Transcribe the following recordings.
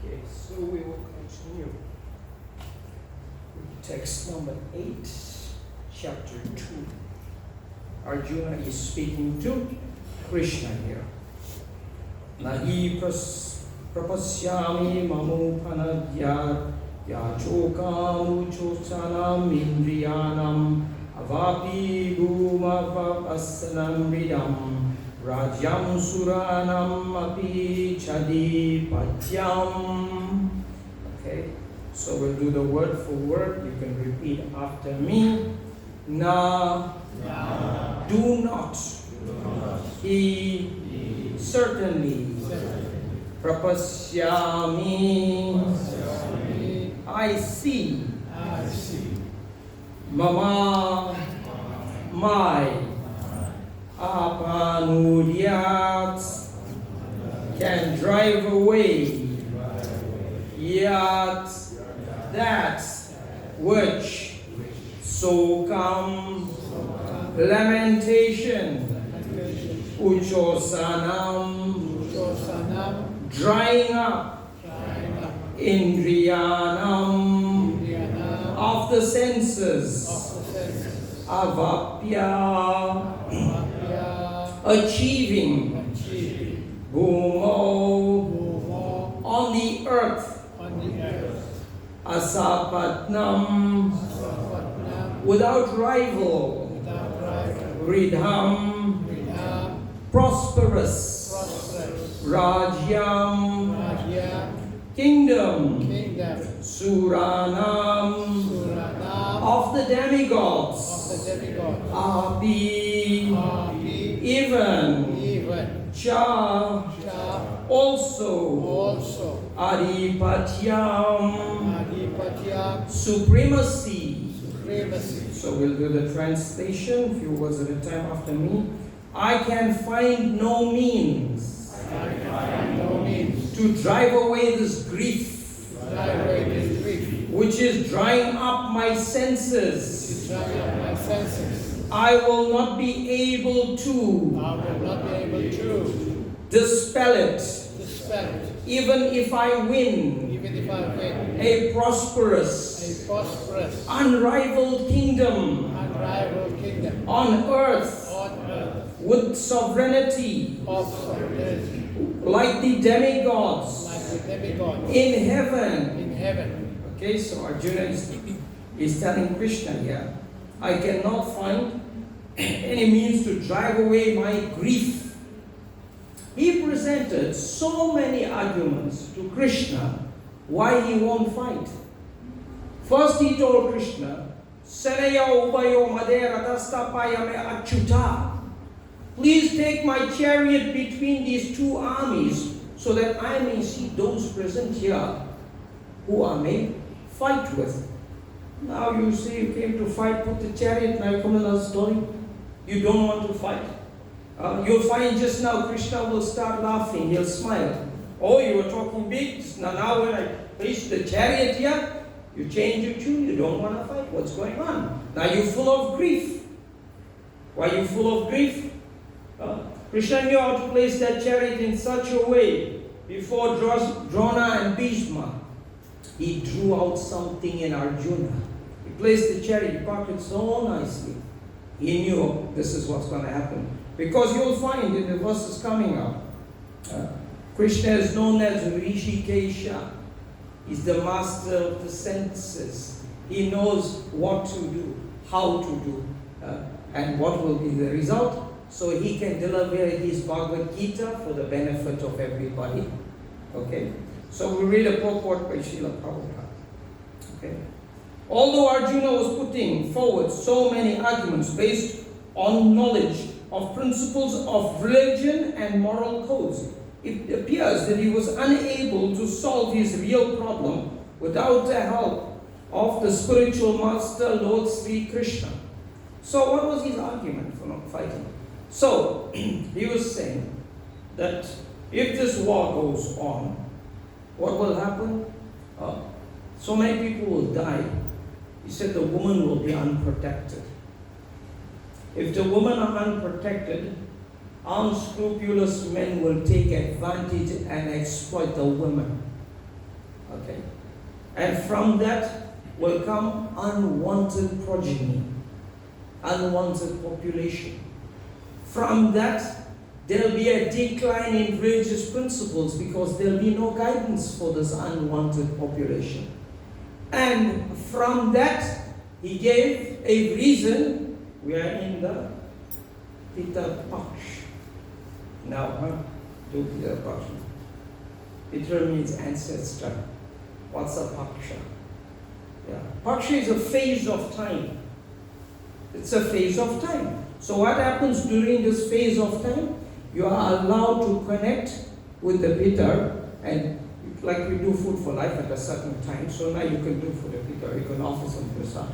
Okay, so we will continue with text number 8, chapter 2. Arjuna is speaking to Krishna here. Nahi prapasyami mamupanadya yachokam uchosanam indriyanam avapi bhumavapasanam vidam Rajyam Suranam api chadi patyam. Okay, so we'll do the word for word. You can repeat after me. Na, do not. He, certainly. Prapasyami, I see. Mama, my. Apanudyat, can drive away. Yat, that which. Sokam, lamentation. Uchosanam, drying up. Indriyanam, of the senses. Avapya, achieving. Bhumo, on the earth. Asapatnam, without rival. Ridham, prosperous. Rajyam, kingdom. Suranam, of the demigods. Api, even. Cha, also. Adipatyam, supremacy. So we'll do the translation, few words at a time after me. I can find no means to drive away this grief, which is drying up my senses. I will not be able to dispel it, even if I win a prosperous, unrivaled kingdom on earth with sovereignty, like the demigods in heaven. Okay, so Arjuna is telling Krishna here, I cannot find any means to drive away my grief. He presented so many arguments to Krishna why he won't fight. First he told Krishna, Senaya ubayo madera dastapayame achyuta. Please take my chariot between these two armies so that I may see those present here who I may fight with. Now you say you came to fight, put the chariot, now you come in another story. You don't want to fight. You'll find just now Krishna will start laughing, he'll smile. Oh, you were talking big, now when I place the chariot here, you change your tune, you don't want to fight. What's going on? Now you're full of grief. Why are you full of grief? Krishna knew how to place that chariot in such a way before Drona and Bhishma. He drew out something in Arjuna. He placed the chariot, he parked it so nicely. He knew this is what's going to happen. Because you'll find in the verses coming up, Krishna is known as Rishikesha. He's the master of the senses. He knows what to do, how to do, and what will be the result. So he can deliver his Bhagavad Gita for the benefit of everybody. Okay? So we read a purport by Srila Prabhupada. Okay? Although Arjuna was putting forward so many arguments based on knowledge of principles of religion and moral codes, it appears that he was unable to solve his real problem without the help of the spiritual master Lord Sri Krishna. So what was his argument for not fighting? So he was saying that if this war goes on, what will happen? So many people will die. He said the woman will be unprotected. If the women are unprotected, unscrupulous men will take advantage and exploit the women. Okay? And from that will come unwanted progeny, unwanted population. From that, there'll be a decline in religious principles because there'll be no guidance for this unwanted population. And from that, he gave a reason. We are in the Pita Paksh. Now, do Pita Paksh. Pita means ancestor. What's a Paksha? Yeah. Paksha is a phase of time. It's a phase of time. So what happens during this phase of time? You are allowed to connect with the Pita, and like we do food for life at a certain time, so now you can do for the Pita, you can offer some prasad.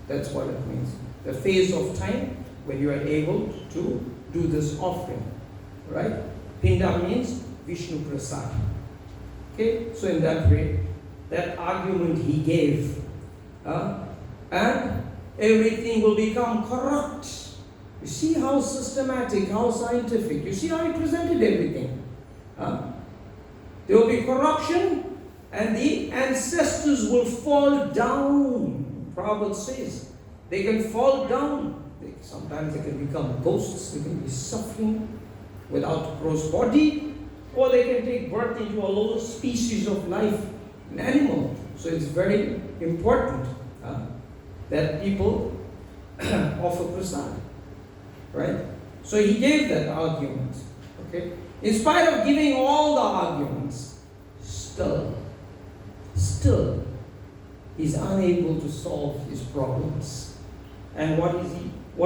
That's what it means. The phase of time when you are able to do this offering, right? Pinda means Vishnu Prasad. Okay, so in that way, that argument he gave, and everything will become corrupt. You see how systematic, how scientific. You see how he presented everything. There will be corruption, and the ancestors will fall down. Prabhupada says they can fall down. Sometimes they can become ghosts. They can be suffering without gross body, or they can take birth into a lower species of life, an animal. So it's very important that people offer prasad, right? So he gave that argument. Okay. In spite of giving all the arguments, still, he's unable to solve his problems. And what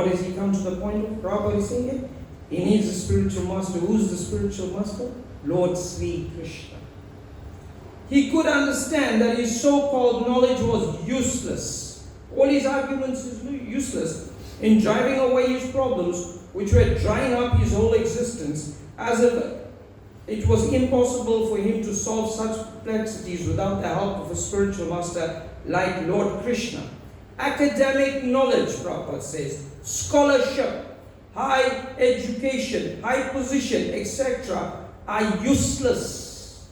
is he come to the point of? Prabhupada is saying it. He needs a spiritual master. Who's the spiritual master? Lord Sri Krishna. He could understand that his so-called knowledge was useless. All his arguments is useless in driving away his problems, which were drying up his whole existence, as if it was impossible for him to solve such complexities without the help of a spiritual master like Lord Krishna. Academic knowledge, Prabhupada says, scholarship, high education, high position, etc. are useless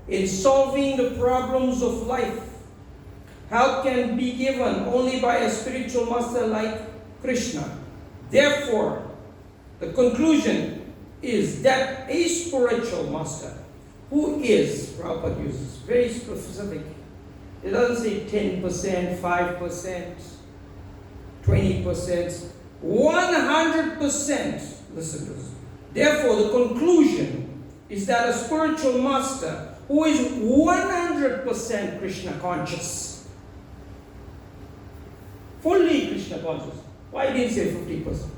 in solving the problems of life. Help can be given only by a spiritual master like Krishna. Therefore, the conclusion is that a spiritual master who is, Prabhupada uses, very specific. It doesn't say 10%, 5%, 20%, 100%. Listen to this. Therefore, the conclusion is that a spiritual master who is 100% Krishna conscious, fully Krishna conscious. Why didn't he say 50%?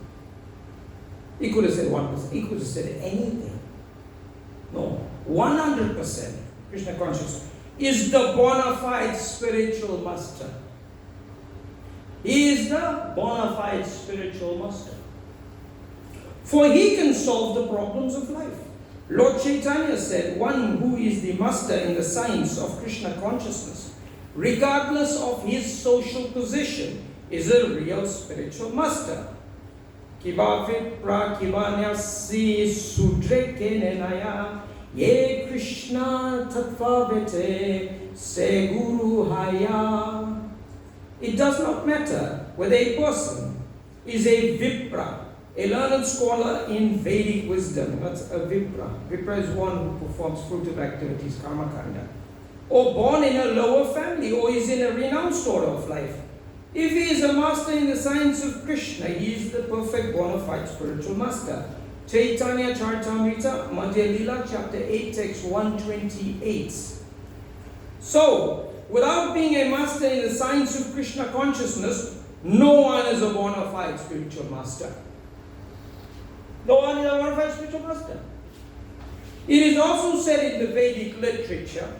He could have said 1%. He could have said anything. No, 100% Krishna conscious is the bona fide spiritual master. He is the bona fide spiritual master. For he can solve the problems of life. Lord Chaitanya said, one who is the master in the science of Krishna consciousness, regardless of his social position, is a real spiritual master. Kibavit prakibanyasi sudrekenenaya ye Krishna tattvavete se guru haya. It does not matter whether a person is a Vipra, a learned scholar in Vedic wisdom. That's a Vipra. Vipra is one who performs fruitive activities, karma kanda. Or born in a lower family, or is in a renounced order of life. If he is a master in the science of Krishna, he is the perfect bona fide spiritual master. Chaitanya Charitamrita, Madhya Lila, chapter 8, text 128. So, without being a master in the science of Krishna consciousness, no one is a bona fide spiritual master. No one is a bona fide spiritual master. It is also said in the Vedic literature,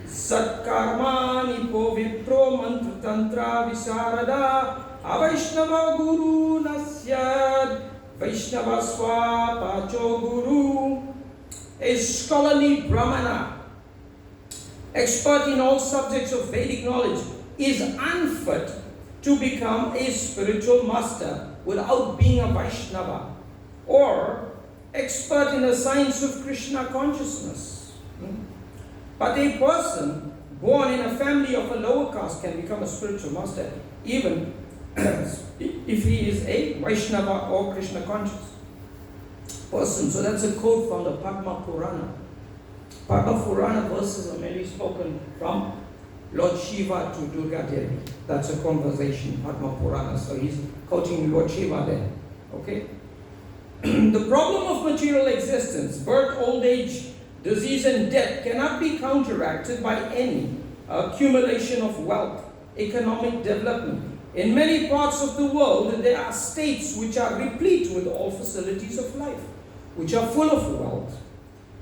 Satkarmani po vipro mantra tantra visarada avaishnava guru nasyad vaishnava swa pacho guru. A scholarly brahmana, expert in all subjects of Vedic knowledge, is unfit to become a spiritual master without being a Vaishnava or expert in the science of Krishna consciousness. But a person born in a family of a lower caste can become a spiritual master, even if he is a Vaishnava or Krishna conscious person. So that's a quote from the Padma Purana. Padma Purana verses are mainly spoken from Lord Shiva to Durga Devi. That's a conversation, Padma Purana. So he's quoting Lord Shiva there. Okay? The problem of material existence, birth, old age, disease and death cannot be counteracted by any accumulation of wealth, economic development. In many parts of the world, there are states which are replete with all facilities of life, which are full of wealth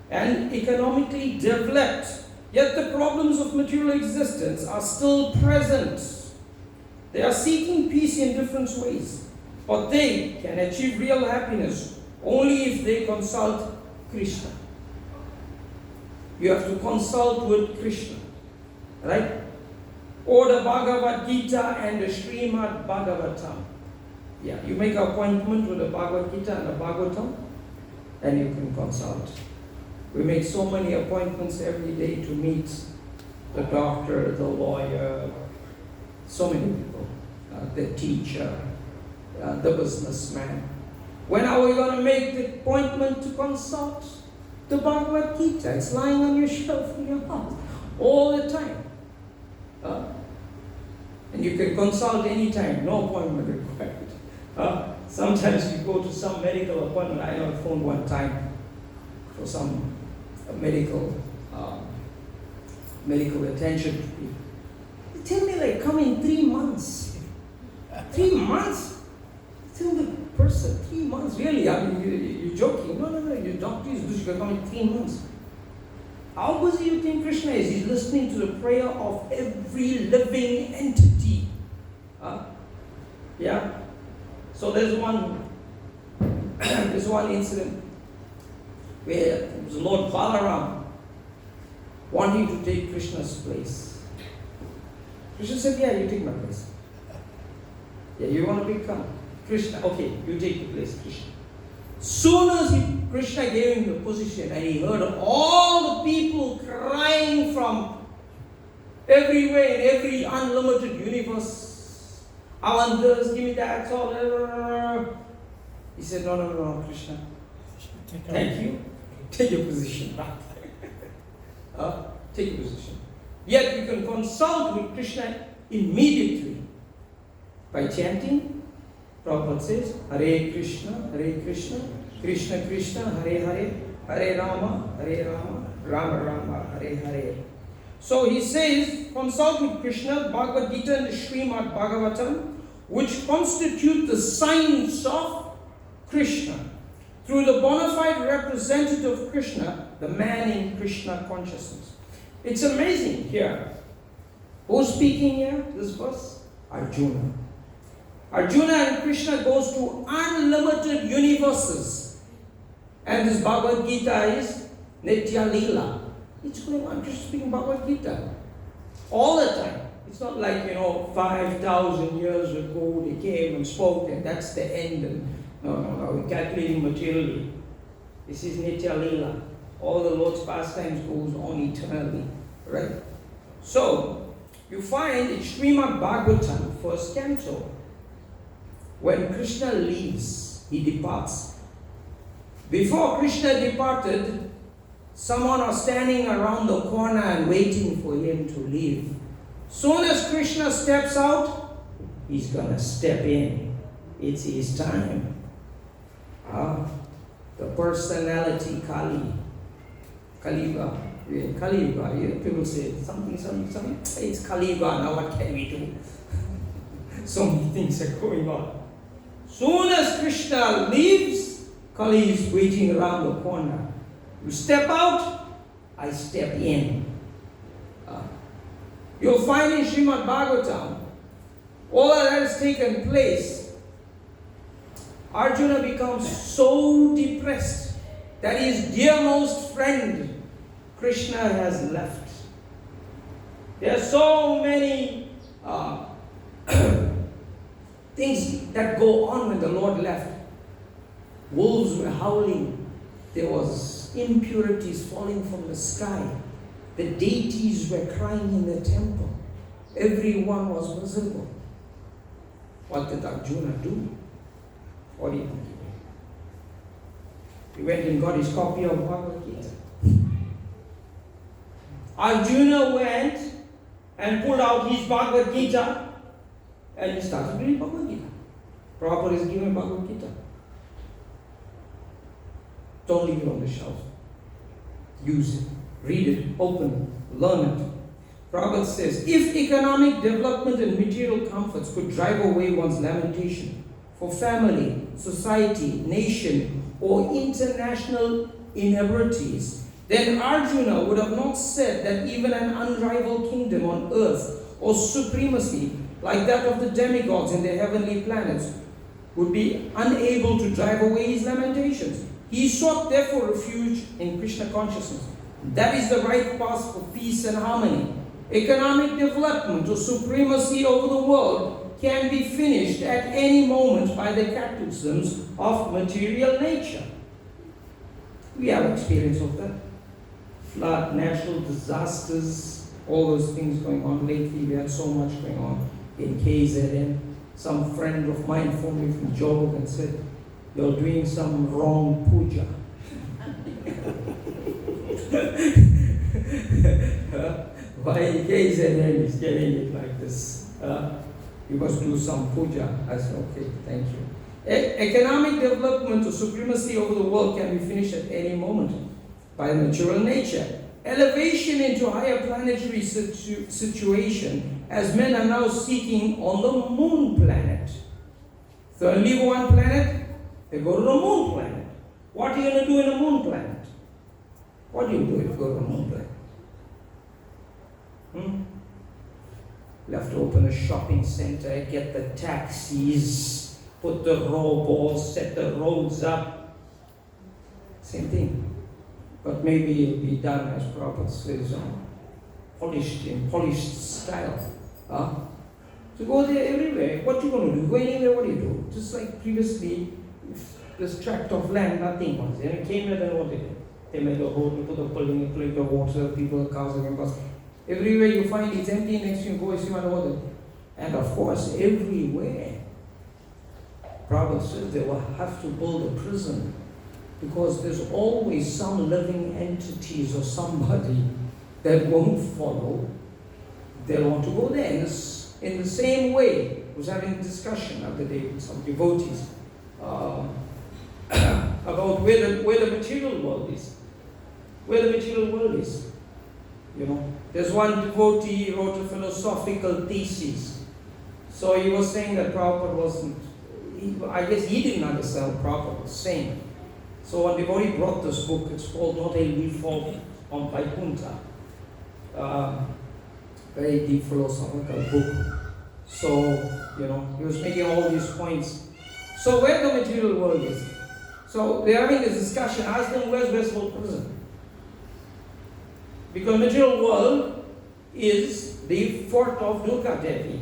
and economically developed. Yet the problems of material existence are still present. They are seeking peace in different ways, but they can achieve real happiness only if they consult Krishna. You have to consult with Krishna, right? Or the Bhagavad Gita and the Srimad Bhagavatam. Yeah, you make an appointment with the Bhagavad Gita and the Bhagavatam, and you can consult. We make so many appointments every day to meet the doctor, the lawyer, so many people, the teacher, the businessman. When are we going to make the appointment to consult the Bhagavad Gita? It's lying on your shelf in your house all the time. And you can consult anytime, no appointment required. Sometimes you go to some medical appointment. I know I phoned one time for some medical attention to people. They tell me like come in 3 months. 3 months? Tell the person 3 months. Really? I mean, you're joking? No. Your doctor is busy. You're coming in 3 months. How busy you think Krishna is? He's listening to the prayer of every living entity. Yeah. So there's one incident where it was Lord Balaram wanting to take Krishna's place. Krishna said, yeah, you take my place. Yeah, you want to become Krishna? Okay, you take the place, Krishna. Soon as Krishna gave him the position and he heard all the people crying from everywhere in every unlimited universe, I want this, give me that, so he said, no, Krishna. Thank you. Take your position back. Take your position. Yet you can consult with Krishna immediately by chanting. Prabhupada says, Hare Krishna, Krishna Krishna, Hare Hare, Hare Rama, Rama Rama, Hare Hare. So he says, consult with Krishna, Bhagavad Gita and the Srimad Bhagavatam, which constitute the signs of Krishna. Through the bona fide representative of Krishna, the man in Krishna consciousness. It's amazing here. Who's speaking here? This verse? Arjuna. Arjuna and Krishna goes to unlimited universes. And this Bhagavad Gita is Nitya Leela. It's going on just speaking Bhagavad Gita. All the time. It's not like, 5,000 years ago they came and spoke and that's the end. And no, we're calculating materially. This is Nitya Leela. All the Lord's pastimes goes on eternally. Right? So, you find in Srimad Bhagavatam, first canto, when Krishna leaves, he departs. Before Krishna departed, someone was standing around the corner and waiting for him to leave. Soon as Krishna steps out, he's gonna step in. It's his time. The personality Kali. Kali-yuga. People say something. It's Kali-yuga, now what can we do? So many things are going on. Soon as Krishna leaves, Kali is waiting around the corner. You step out, I step in. You'll find in Srimad Bhagavatam, all of that has taken place. Arjuna becomes so depressed that his dearmost friend, Krishna, has left. There are so many things that go on when the Lord left. Wolves were howling. There was impurities falling from the sky. The deities were crying in the temple. Everyone was miserable. What did Arjuna do? What do you think? He went and got his copy of Bhagavad Gita. Arjuna went and pulled out his Bhagavad Gita and he started reading Bhagavad Gita. Prabhupada is giving Bhagavad Gita. Don't leave it on the shelf. Use it. Read it. Open it. Learn it. Prabhupada says, if economic development and material comforts could drive away one's lamentation for family, society, nation, or international inebrities, then Arjuna would have not said that even an unrivaled kingdom on earth or supremacy like that of the demigods in the heavenly planets would be unable to drive away his lamentations. He sought therefore refuge in Krishna consciousness. That is the right path for peace and harmony. Economic development or supremacy over the world can be finished at any moment by the cataclysms of material nature. We have experience of that. Flood, natural disasters, all those things going on lately. We had so much going on in KZN. Some friend of mine phoned me from Joburg and said, you're doing some wrong puja. Why KZN is getting it like this? You must do some puja. I said, okay, thank you. Economic development or supremacy over the world can be finished at any moment by natural nature. Elevation into higher planetary situation, as men are now seeking on the moon planet. So they leave one planet, they go to the moon planet. What are you going to do in the moon planet? What do you do if you go to the moon planet? You have to open a shopping center, get the taxis, put the robots, set the roads up. Same thing. But maybe it'll be done, as Prabhupada says, in polished style. So go there everywhere. What you going to do? Go anywhere, what do you do? Just like previously, this tract of land, nothing was there. And came here, then what they did? They made a road, they put a building, they put the water, people, cars, everything. Everywhere you find it's empty, next you go, you see what water. And of course, everywhere, Prabhupada says they will have to build a prison because there's always some living entities or somebody that won't follow. They want to go there. In the same way, I was having a discussion the other day with some devotees about where the material world is. Where the material world is. You know, there's one devotee who wrote a philosophical thesis. So he was saying that Prabhupada wasn't, I guess he didn't understand what Prabhupada was saying. So one devotee brought this book, it's called Not a Leaf on Vaikuntha. Very deep philosophical book. So, you know, he was making all these points. So where the material world is. So they're having this discussion, ask them where's Westworld Prison? Because material world is the fort of Durga Devi.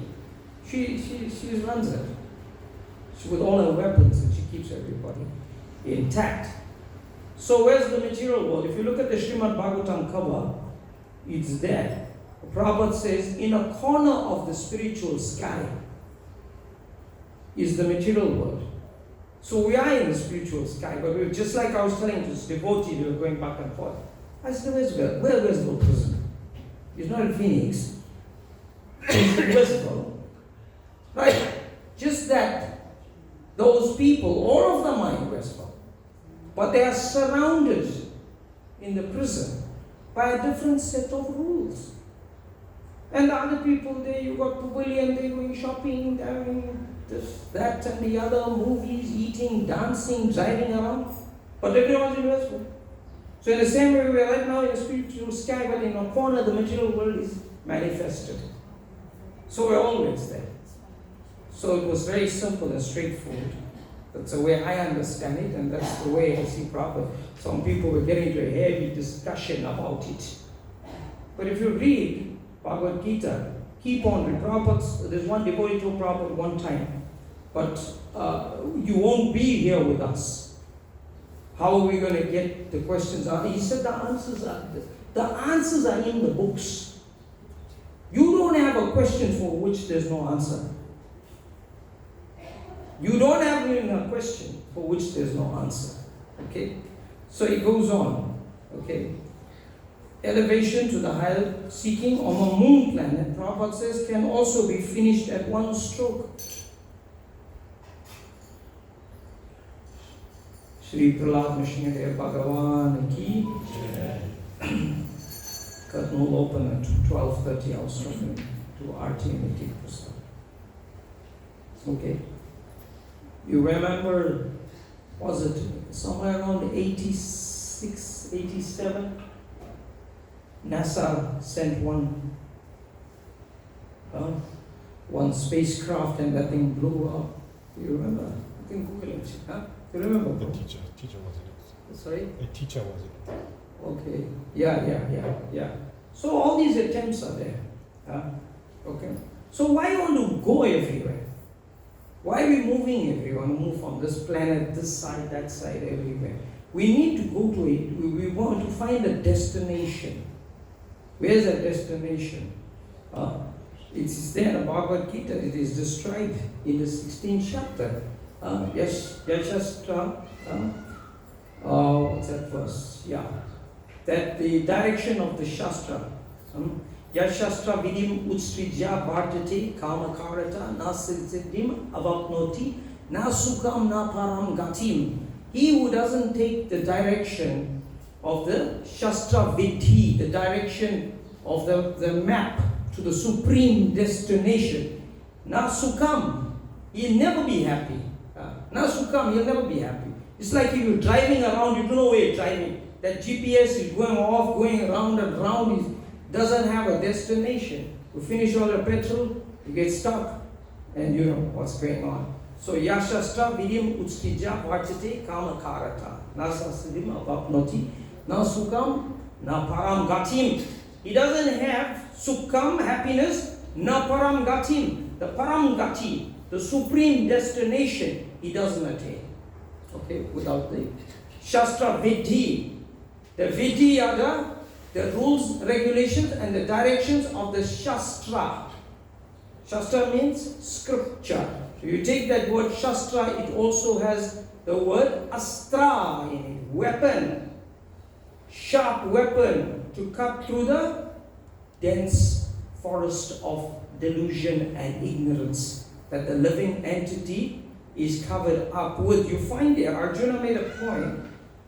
She runs it. With all her weapons, and she keeps everybody intact. So where's the material world? If you look at the Srimad Bhagavatam cover, it's there. Prabhupada says, in a corner of the spiritual sky is the material world. So we are in the spiritual sky, but we're just like I was telling this devotee, we were going back and forth. I said, where's the prison? It's not in Phoenix. It's in Westville. Right? Just that those people, all of them are in Westville. But they are surrounded in the prison by a different set of rules. And the other people there, you got pavilion, they're going shopping, they're doing this, that, and the other, movies, eating, dancing, driving around. But everyone's in Westville. So in the same way, we are right now in the spiritual sky, but in a corner, the material world is manifested. So we're always there. So it was very simple and straightforward. That's the way I understand it, and that's the way I see Prabhupada. Some people were getting into a heavy discussion about it. But if you read Bhagavad Gita, keep on reading. Prabhupada, there's one devotee told Prabhupada one time, but you won't be here with us. How are we going to get the questions out? He said the answers are, The answers are in the books. You don't have a question for which there's no answer. You don't have even a question for which there's no answer. Okay? So it goes on. Okay? Elevation to the higher seeking on a moon planet, Prabhupada says, can also be finished at one stroke. Shri Prahlad Missionary Bhagavan Ki. Curtain will open at 12:30. I was talking to RT and Iti Prasad. Okay. You remember, was it somewhere around 86, 87? NASA sent one spacecraft and that thing blew up. You remember? You can Google it. Huh? You remember? The teacher was it. Sorry? A teacher was it. Okay. Yeah. So all these attempts are there. Okay. So why want to go everywhere? Why are we moving everywhere? Move from this planet, this side, that side, everywhere. We need to go to it. We want to find a destination. Where's that destination? It is there in the Bhagavad Gita. It is described in the 16th chapter. Yashastra. What's that verse? Yeah. That the direction of the Shastra. Yashastra vidim utstrijya bhartate kamakarata na siddhim avapnoti na sukham na param gatim. He who doesn't take the direction of the Shastra Vidhi, the direction of the map to the supreme destination, na sukham, he'll never be happy. Na sukham, he'll never be happy. It's like if you're driving around, you don't know where you're driving. That GPS is going off, going around and round, it doesn't have a destination. You finish all your petrol, you get stuck, and you know what's going on. So Yashastra vidim utstija varchate kamakarata nasa siddhim avapnoti na sukham na param gatim. He doesn't have sukham, happiness, na param gatim. The param gati, the supreme destination, he doesn't attain. Okay, without the Shastra Vidhi. The Vidhi are the rules, regulations, and the directions of the Shastra. Shastra means scripture. So you take that word Shastra, it also has the word Astra in it, weapon, sharp weapon to cut through the dense forest of delusion and ignorance that the living entity is covered up with. You find there, Arjuna made a point,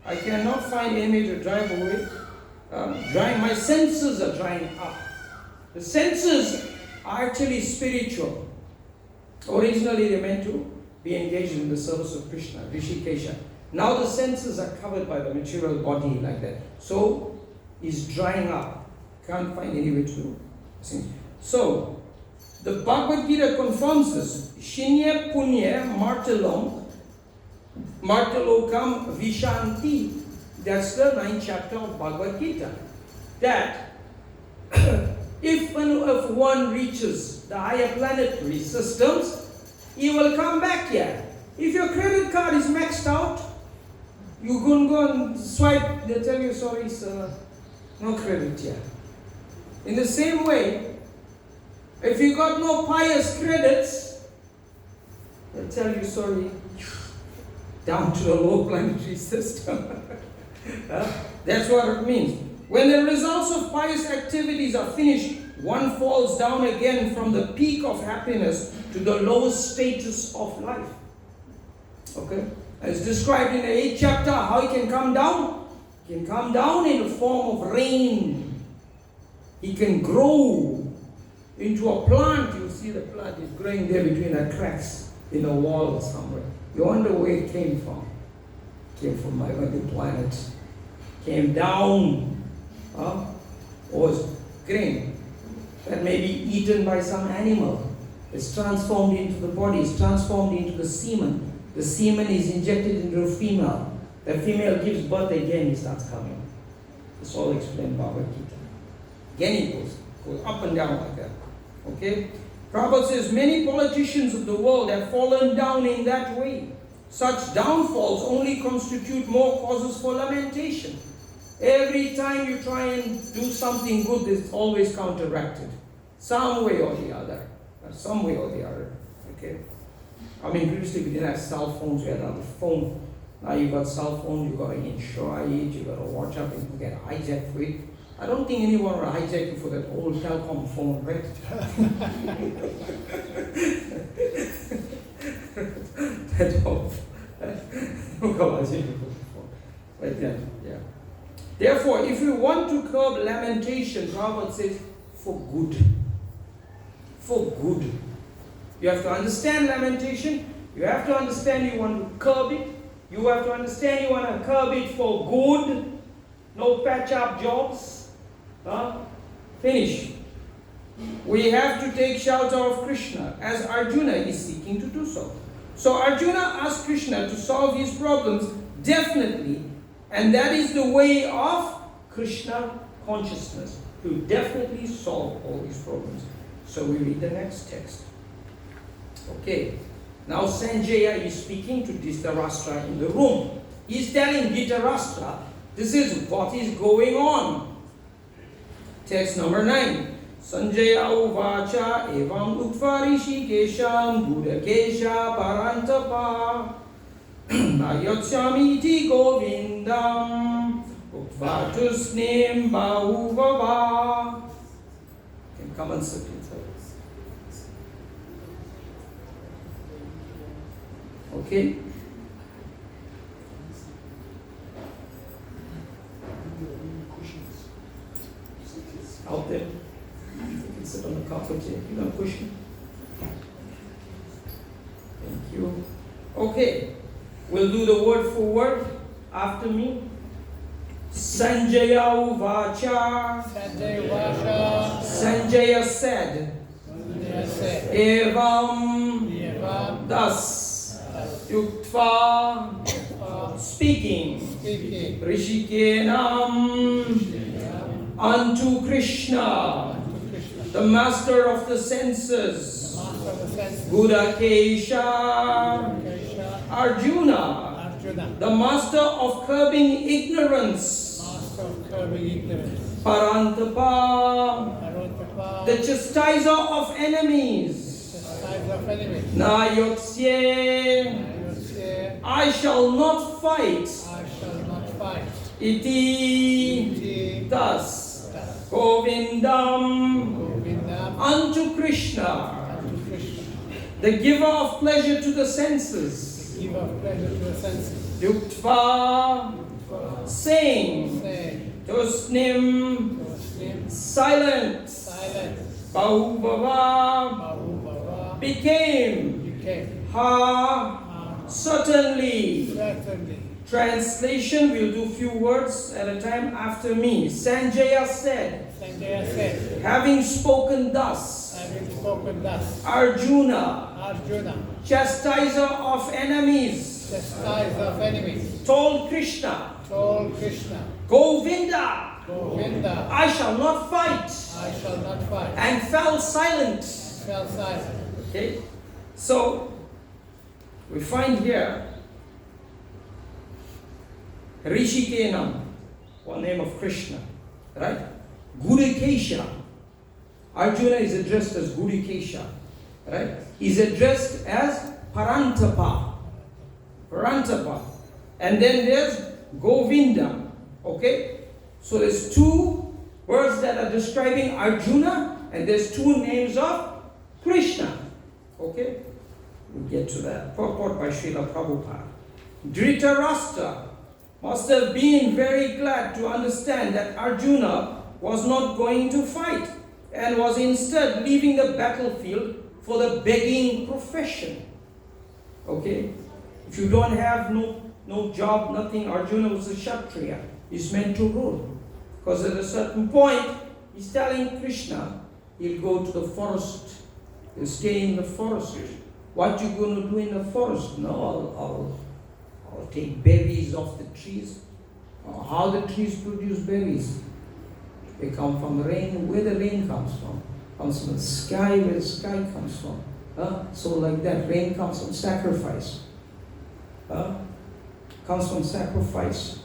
I cannot find any to drive away. My senses are drying up. The senses are actually spiritual. Originally they meant to be engaged in the service of Krishna, Rishikesha. Now the senses are covered by the material body like that. So it's drying up. Can't find any way to sing. So the Bhagavad Gita confirms this. Shinya punya martalokam vishanti. That's the 9th chapter of Bhagavad Gita. That if one reaches the higher planetary systems, he will come back here. If your credit card is maxed out, you can go and swipe, they'll tell you, sorry sir, no credit here. In the same way, if you got no pious credits, they'll tell you, sorry, down to the low planetary system. That's what it means. When the results of pious activities are finished, one falls down again from the peak of happiness to the lowest status of life. Okay? As described in the 8th chapter, how he can come down? He can come down in the form of rain. He can grow into a plant. You see the plant is growing there between the cracks in the wall somewhere. You wonder where it came from. It came from my other planet. Came down. Was grain that may be eaten by some animal. It's transformed into the body. It's transformed into the semen. The semen is injected into a female. The female gives birth again. He starts coming. It's all explained in Bhagavad Gita. Again he goes up and down like that. Okay? Prabhupada says many politicians of the world have fallen down in that way. Such downfalls only constitute more causes for lamentation. Every time you try and do something good, it's always counteracted. Some way or the other. Some way or the other. Okay? I mean, previously we didn't have cell phones, we had another phone. Now you got cell phone, you got to insure it, you got to watch out and you get hijacked for it. I don't think anyone will hijack you for that old telecom phone, right? That old. But yeah. Therefore, if you want to curb lamentation, Proverbs says, for good. For good. You have to understand lamentation. You have to understand you want to curb it. You have to understand you want to curb it for good. No patch-up jobs. Finish. We have to take shelter of Krishna as Arjuna is seeking to do so. So Arjuna asked Krishna to solve his problems definitely, and that is the way of Krishna consciousness, to definitely solve all these problems. So we read the next text. Okay. Now Sanjaya is speaking to Dhritarashtra in the room. He is telling Dhritarashtra, this is what is going on. Text number 9. Sanjaya uvacha evam uktva rishikesham budakesha parantapa nayotsyami iti govindam uktva tusnim bahuvava. Can come and sit inside. Okay? Out there. You can sit on the carpet here. You're not pushing. Thank you. Okay. We'll do the word for word after me. Sanjaya uvacha. Sanjaya uvacha. Sanjaya said. Evam. Thus. Yuktva. Speaking. Rishikenam. Unto Krishna, the master of the senses, Gudakesha, Arjuna, the master of curbing ignorance, Parantapa, the chastiser of enemies, Nayotsye, I shall not fight, Iti, thus. Govindam, unto Krishna, the giver of pleasure to the senses, Yuktva, saying, Tusnim, silent, Bahubhava, became, Ha, certainly. Translation, we'll do few words at a time after me. Sanjaya said, having spoken thus, Arjuna, chastiser of enemies, told Krishna, Govinda, I shall not fight, and fell silent. Okay, so we find here Rishikenam, one name of Krishna, right? Gurikesha. Arjuna is addressed as Gurikesha, right? He's addressed as Parantapa. And then there's Govinda, okay? So there's two words that are describing Arjuna, and there's two names of Krishna, okay? We'll get to that. Purport by Srila Prabhupada. Dhritarashtra must have been very glad to understand that Arjuna was not going to fight and was instead leaving the battlefield for the begging profession. Okay? If you don't have no job, nothing, Arjuna was a Kshatriya. He's meant to rule. Because at a certain point, he's telling Krishna, he'll go to the forest. He'll stay in the forest. What you going to do in the forest? No, I'll take berries off the trees. How the trees produce berries? They come from the rain. Where the rain comes from? Comes from the sky, where the sky comes from. So like that, rain comes from sacrifice. Comes from sacrifice.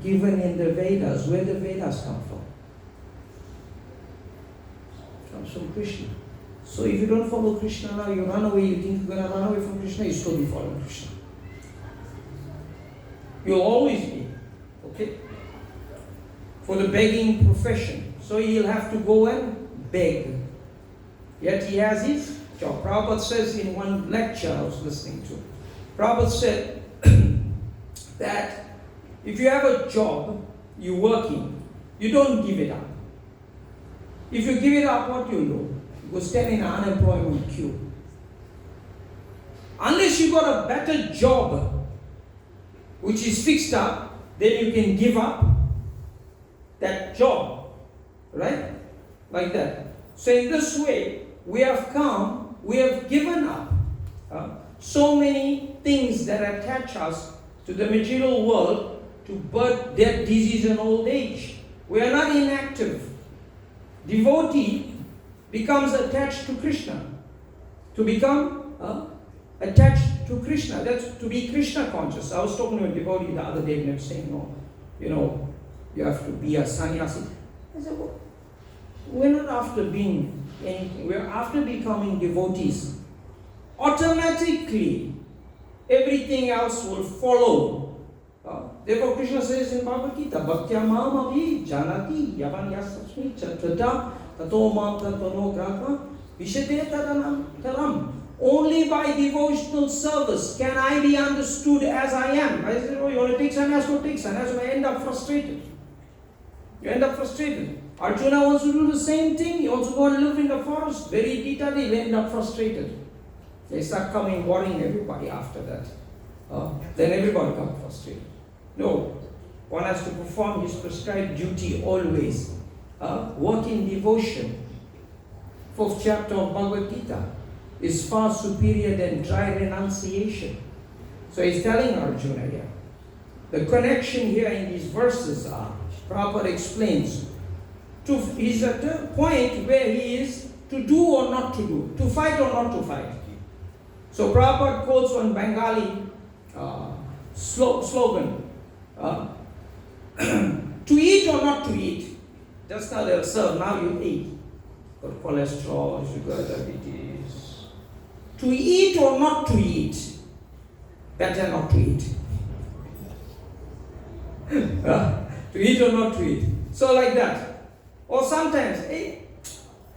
given in the Vedas. Where the Vedas come from? Comes from Krishna. So if you don't follow Krishna now, you run away, you think you're going to run away from Krishna, you still be following Krishna. You'll always be. Okay? For the begging profession. So he'll have to go and beg. Yet he has his job. Prabhupada says in one lecture I was listening to, Prabhupada said that if you have a job, you're working, you don't give it up. If you give it up, what do? You go stand in an unemployment queue. Unless you got a better job, which is fixed up, then you can give up that job. Right? Like that. So in this way, we have given up so many things that attach us to the material world, to birth, death, disease, and old age. We are not inactive. Devotee becomes attached to Krishna. To become attached to Krishna, that's to be Krishna conscious. I was talking to a devotee the other day and they were saying, you have to be a sannyasi. I said, well, we're not after being anything, we're after becoming devotees. Automatically, everything else will follow. Therefore, Krishna says in Bhagavad Gita, Bhaktya mamavi janati yavan yasasmi chatrata tato mam tatano graka vishate taram. Only by devotional service can I be understood as I am. I said, you want to take sannyas, go take sannyas, you end up frustrated. You end up frustrated. Arjuna wants to do the same thing. He wants to go and live in the forest. Very detailed, he'll end up frustrated. They start coming, worrying everybody after that. Then everybody becomes frustrated. No. One has to perform his prescribed duty always. Work in devotion. 4th chapter of Bhagavad Gita is far superior than dry renunciation. So he's telling Arjuna here. The connection here in these verses are, Prabhupada explains, he's at a point where he is to do or not to do, to fight or not to fight. So Prabhupada quotes one Bengali slogan, to eat or not to eat. Just now they'll serve, now you eat. Got cholesterol, sugar, diabetes. To eat or not to eat, better not to eat. To eat or not to eat. So like that. Or sometimes,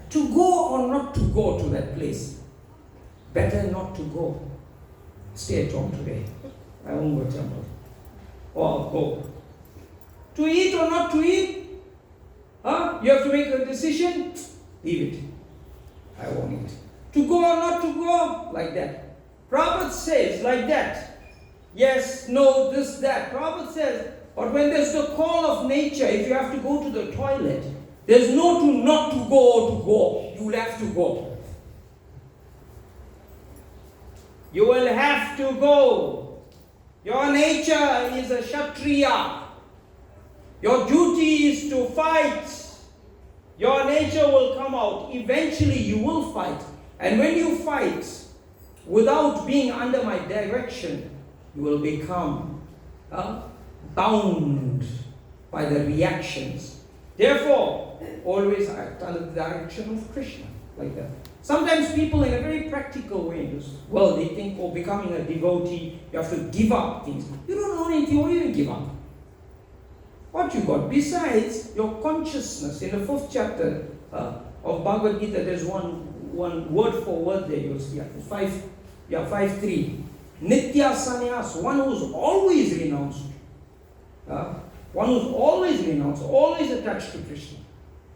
to go or not to go to that place. Better not to go. Stay at home today. I won't go temple. Or go. To eat or not to eat? You have to make a decision. Leave it. I won't eat. To go or not to go? Like that. Prabhupada says like that. Yes, no, this, that. Prabhupada says, but when there's the call of nature, if you have to go to the toilet, there's no to not to go or to go. You will have to go. You will have to go. Your nature is a Kshatriya. Your duty is to fight. Your nature will come out. Eventually you will fight. And when you fight, without being under my direction, you will become bound by the reactions. Therefore, always act under the direction of Krishna, like that. Sometimes people in a very practical way, they think, becoming a devotee, you have to give up things. You don't know anything, what do you give up? What you got? Besides your consciousness, in the 4th chapter of Bhagavad Gita, there's one word for word there, you'll see. 5.3. Nitya sannyas, one who's always renounced. One who's always renounced, always attached to Krishna.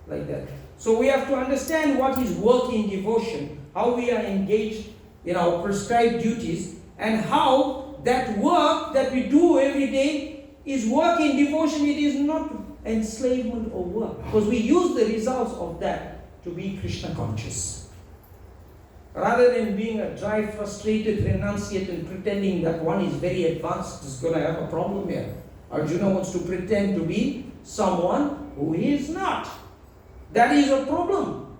Like that. So we have to understand what is work in devotion, how we are engaged in our prescribed duties, and how that work that we do every day is work in devotion. It is not enslavement or work. Because we use the results of that to be Krishna conscious. Rather than being a dry, frustrated renunciate and pretending that one is very advanced, is going to have a problem here. Arjuna wants to pretend to be someone who he is not. That is a problem.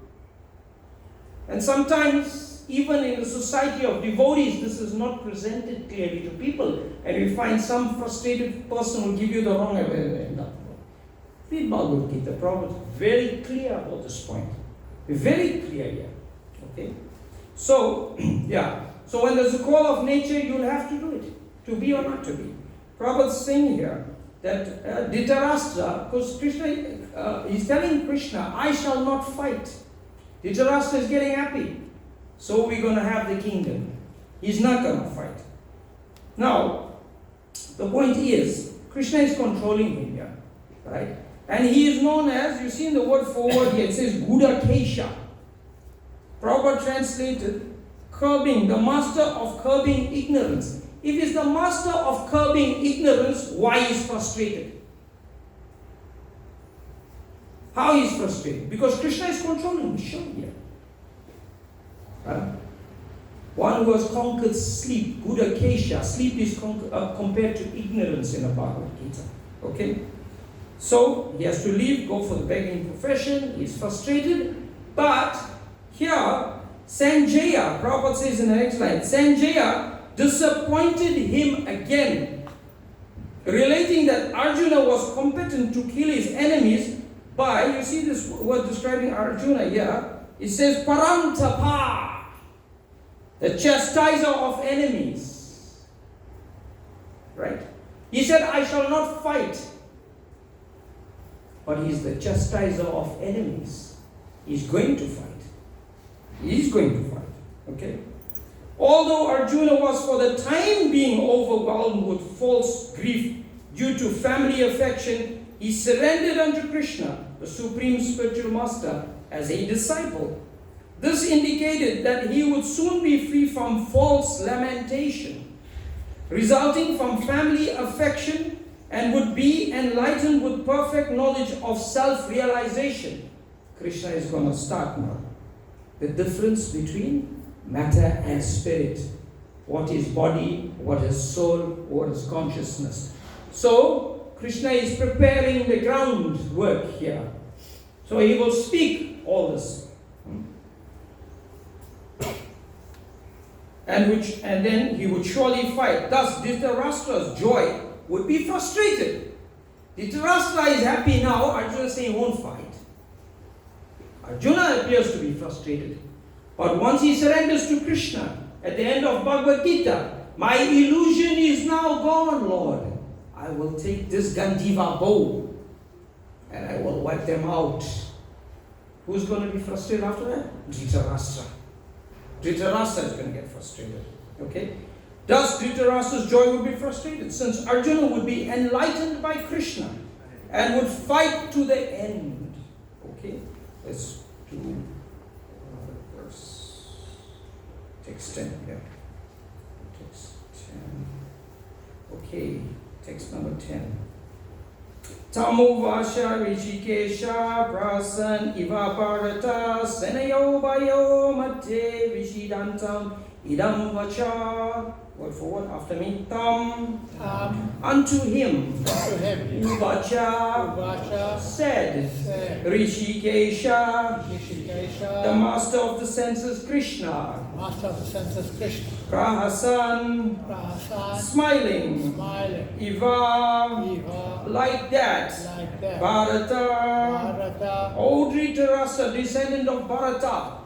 And sometimes even in the society of devotees, this is not presented clearly to people. And you find some frustrated person will give you the wrong evidence. Read Bhagavad Gita. Prabhupada is very clear about this point. Very clear here. Okay? So, yeah. So when there's a call of nature, you'll have to do it. To be or not to be. Prabhupada is saying here that Dhritarashtra, because Krishna, he's telling Krishna, I shall not fight. Dhritarashtra is getting happy. So we're going to have the kingdom. He's not going to fight. Now, the point is, Krishna is controlling him here. Right? And he is known as, you see in the word forward here, it says Gudakesha. Prabhupada translated, curbing, the master of curbing ignorance. If he's the master of curbing ignorance, why is frustrated? How is frustrated? Because Krishna is controlling him, sure here. One who has conquered sleep, Gudakesha, sleep is compared to ignorance in the Bhagavad Gita. Okay? So, he has to leave, go for the begging profession, he's frustrated, but here, Sanjaya, Prabhupada says in the next line, Sanjaya disappointed him again, relating that Arjuna was competent to kill his enemies by, you see this word describing Arjuna here, it says Parantapa, the chastiser of enemies. Right? He said, I shall not fight. But he's the chastiser of enemies. He's going to fight. He's going to fight. Okay? Although Arjuna was for the time being overwhelmed with false grief due to family affection, he surrendered unto Krishna, the supreme spiritual master, as a disciple. This indicated that he would soon be free from false lamentation, resulting from family affection, and would be enlightened with perfect knowledge of self-realization. Krishna is going to start now. The difference between matter and spirit. What is body, what is soul, what is consciousness. So, Krishna is preparing the groundwork here. So he will speak all this. And then he would surely fight. Thus, Dhritarashtra's joy would be frustrated. Dhritarashtra is happy now, Arjuna is saying he won't fight. Arjuna appears to be frustrated. But once he surrenders to Krishna, at the end of Bhagavad Gita, my illusion is now gone, Lord. I will take this Gandiva bow and I will wipe them out. Who's going to be frustrated after that? Dhritarashtra. Dhritarashtra is going to get frustrated. Okay? Thus, Dhritarashtra's joy would be frustrated, since Arjuna would be enlightened by Krishna and would fight to the end. Okay? Let's do verse. Text 10 here. Text 10. Okay, text number 10. Tamuvasha Rishikesha Prasan Iva Bharata Senayo Bayo Mate Vishidantam Idam Vacha. Word for word after me. Unto him. Uvacha. Said. Rishikesha. The master of the senses Krishna. Prahasan. Smiling. Iva. Like that. Bharata. O Dhritarashtra, descendant of Bharata.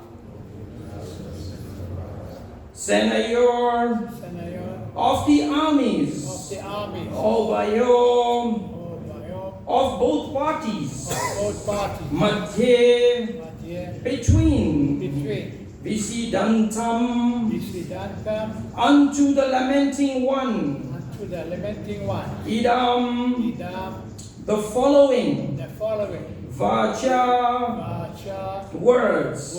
Senayor of the armies, Obayom of both parties, Madhye between, Visidantam unto the lamenting one, Idam the following, Vacha words.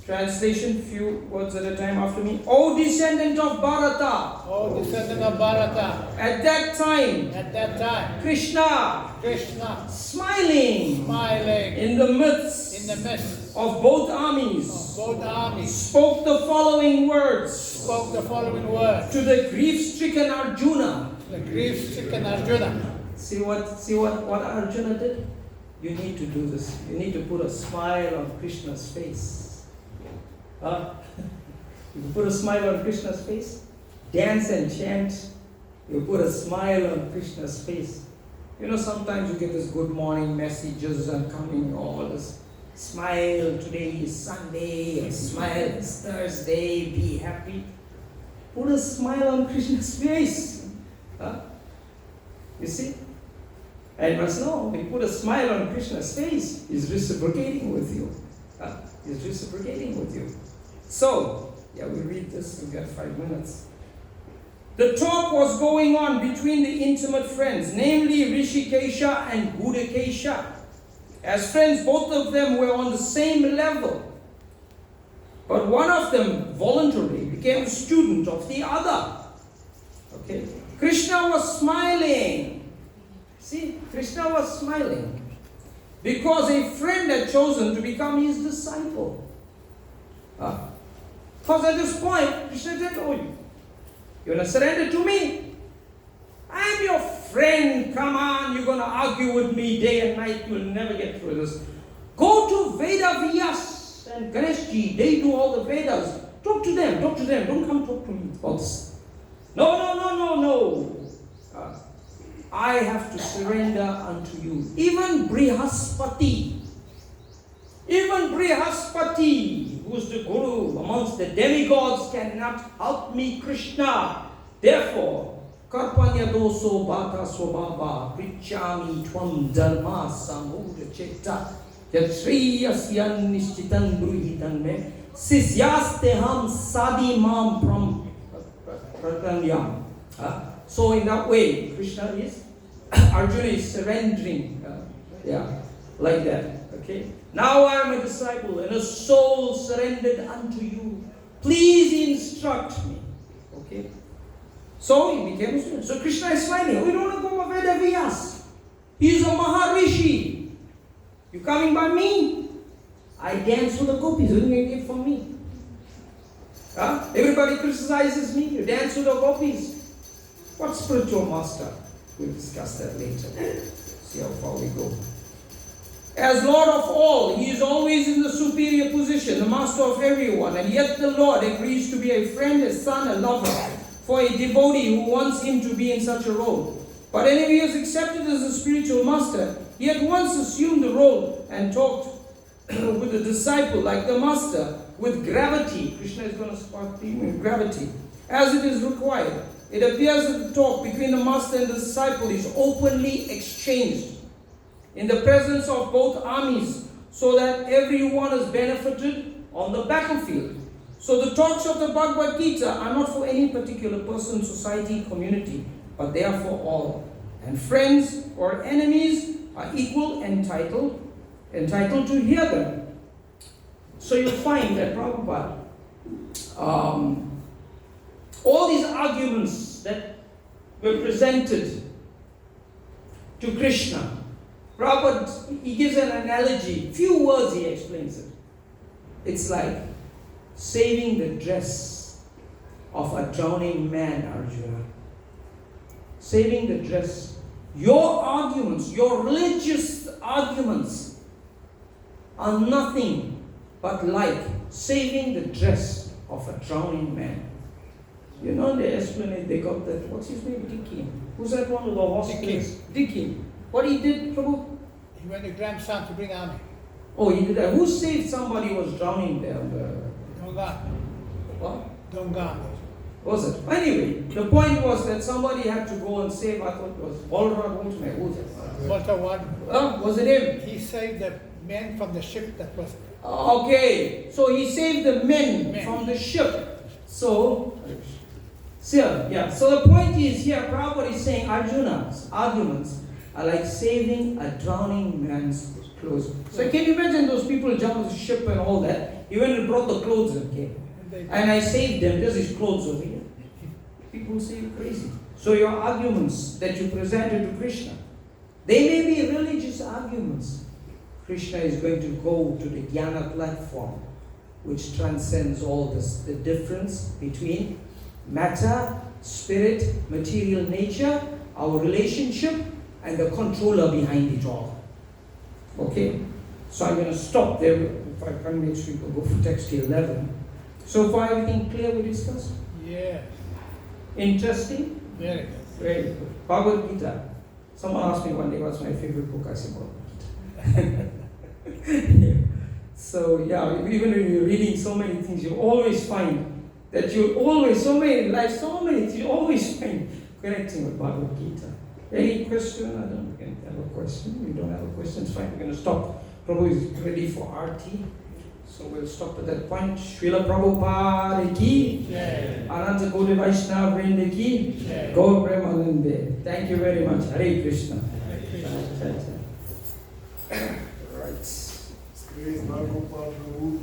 Translation, few words at a time after me. O descendant of Bharata. At that time. Krishna. Smiling. In the midst. Of both armies. Spoke the following words. To the grief-stricken Arjuna. See what Arjuna did? You need to do this. You need to put a smile on Krishna's face. You put a smile on Krishna's face. Dance and chant. You put a smile on Krishna's face. You know, sometimes you get this good morning messages and coming, all this. Smile, today is Sunday, and smile, it's Thursday, be happy. Put a smile on Krishna's face. Huh? You see? And you must know, when you put a smile on Krishna's face, he's reciprocating with you. He's reciprocating with you. So, we'll read this, we've got 5 minutes. The talk was going on between the intimate friends, namely Rishikesha and Gudakesha. As friends, both of them were on the same level. But one of them voluntarily became a student of the other. Okay? Krishna was smiling. See, Krishna was smiling because a friend had chosen to become his disciple. Because at this point, Krishna said, you want to surrender to me? I'm your friend. Come on, you're going to argue with me day and night. You'll never get through this. Go to Veda Vyas and Ganeshji. They do all the Vedas. Talk to them. Don't come talk to me about this. No. I have to surrender unto you. Even Brihaspati, who's the Guru amongst the demigods, cannot help me, Krishna. Therefore, Karpanya doso bhata swabhava prichami tvam dharma samudha chetta yatriyasyan nishchitan bruhitan me sisyasteham sadi mam pram pratanyam. So in that way, Krishna is, Arjuna is surrendering. Like that. Okay? Now I am a disciple and a soul surrendered unto you. Please instruct me. Okay? So he became a student. So Krishna is smiling. We don't want to go to Veda Vyas. He is a Maharishi. You coming by me? I dance for the gopis. What do you get from me? Everybody criticizes me. You dance with the gopis. What spiritual master? We'll discuss that later. See how far we go. As Lord of all, he is always in the superior position, the master of everyone, and yet the Lord agrees to be a friend, a son, a lover, for a devotee who wants him to be in such a role. But if he is accepted as a spiritual master, he at once assumed the role and talked with the disciple like the master, with gravity. Krishna is going to spark with gravity, as it is required. It appears that the talk between the master and the disciple is openly exchanged in the presence of both armies, so that everyone is benefited on the battlefield. So the talks of the Bhagavad Gita are not for any particular person, society, community, but they are for all. And friends or enemies are equal entitled to hear them. So you'll find that Prabhupada, all these arguments that were presented to Krishna, Prabhupada, he gives an analogy, few words he explains it. It's like saving the dress of a drowning man, Arjuna. Saving the dress. Your arguments, your religious arguments are nothing but like saving the dress of a drowning man. You know, they explain they got that, what's his name? Dicky. Who's that one of the hospitals? Dicky. What he did, Prabhu? He went to grandson to bring army. Oh, he did that. Who saved somebody who was drowning there? Dongan. What? Dongan. Was it? Anyway, the point was that somebody had to go and save, I thought it was Walter. Who was it? Walter Ward. Was it him? He saved the men from the ship that was... Okay, so he saved the men from the ship. So the point is here, Prabhupada is saying Arjuna's arguments are like saving a drowning man's clothes. So can you imagine those people jumped the ship and all that? He went and brought the clothes and came. And I saved them, there's his clothes over here. People say you're crazy. So your arguments that you presented to Krishna, they may be religious arguments. Krishna is going to go to the Jnana platform, which transcends all this, the difference between matter, spirit, material nature, our relationship, and the controller behind it all. Okay? So I'm going to stop there. If I can, next week we'll go for text 11. So far, everything clear we discussed? Yes. Interesting? Very good. Very good. Bhagavad Gita. Someone asked me one day what's my favorite book. I said Bhagavad Gita. Yeah. So yeah, even when you're reading so many things, you always find that you always, so many life, so many things, you always find connecting with Bhagavad Gita. Any question? I don't have a question. We don't have a question. It's fine. We're going to stop. Prabhu is ready for RT. So we'll stop at that point. Srila Prabhupada ki, Ananta Gaudiya Vaishnava Vrinda ki, Gaur Premanande. Thank you very much. Hare Krishna. Right. Praise Bhagavad Prabhu.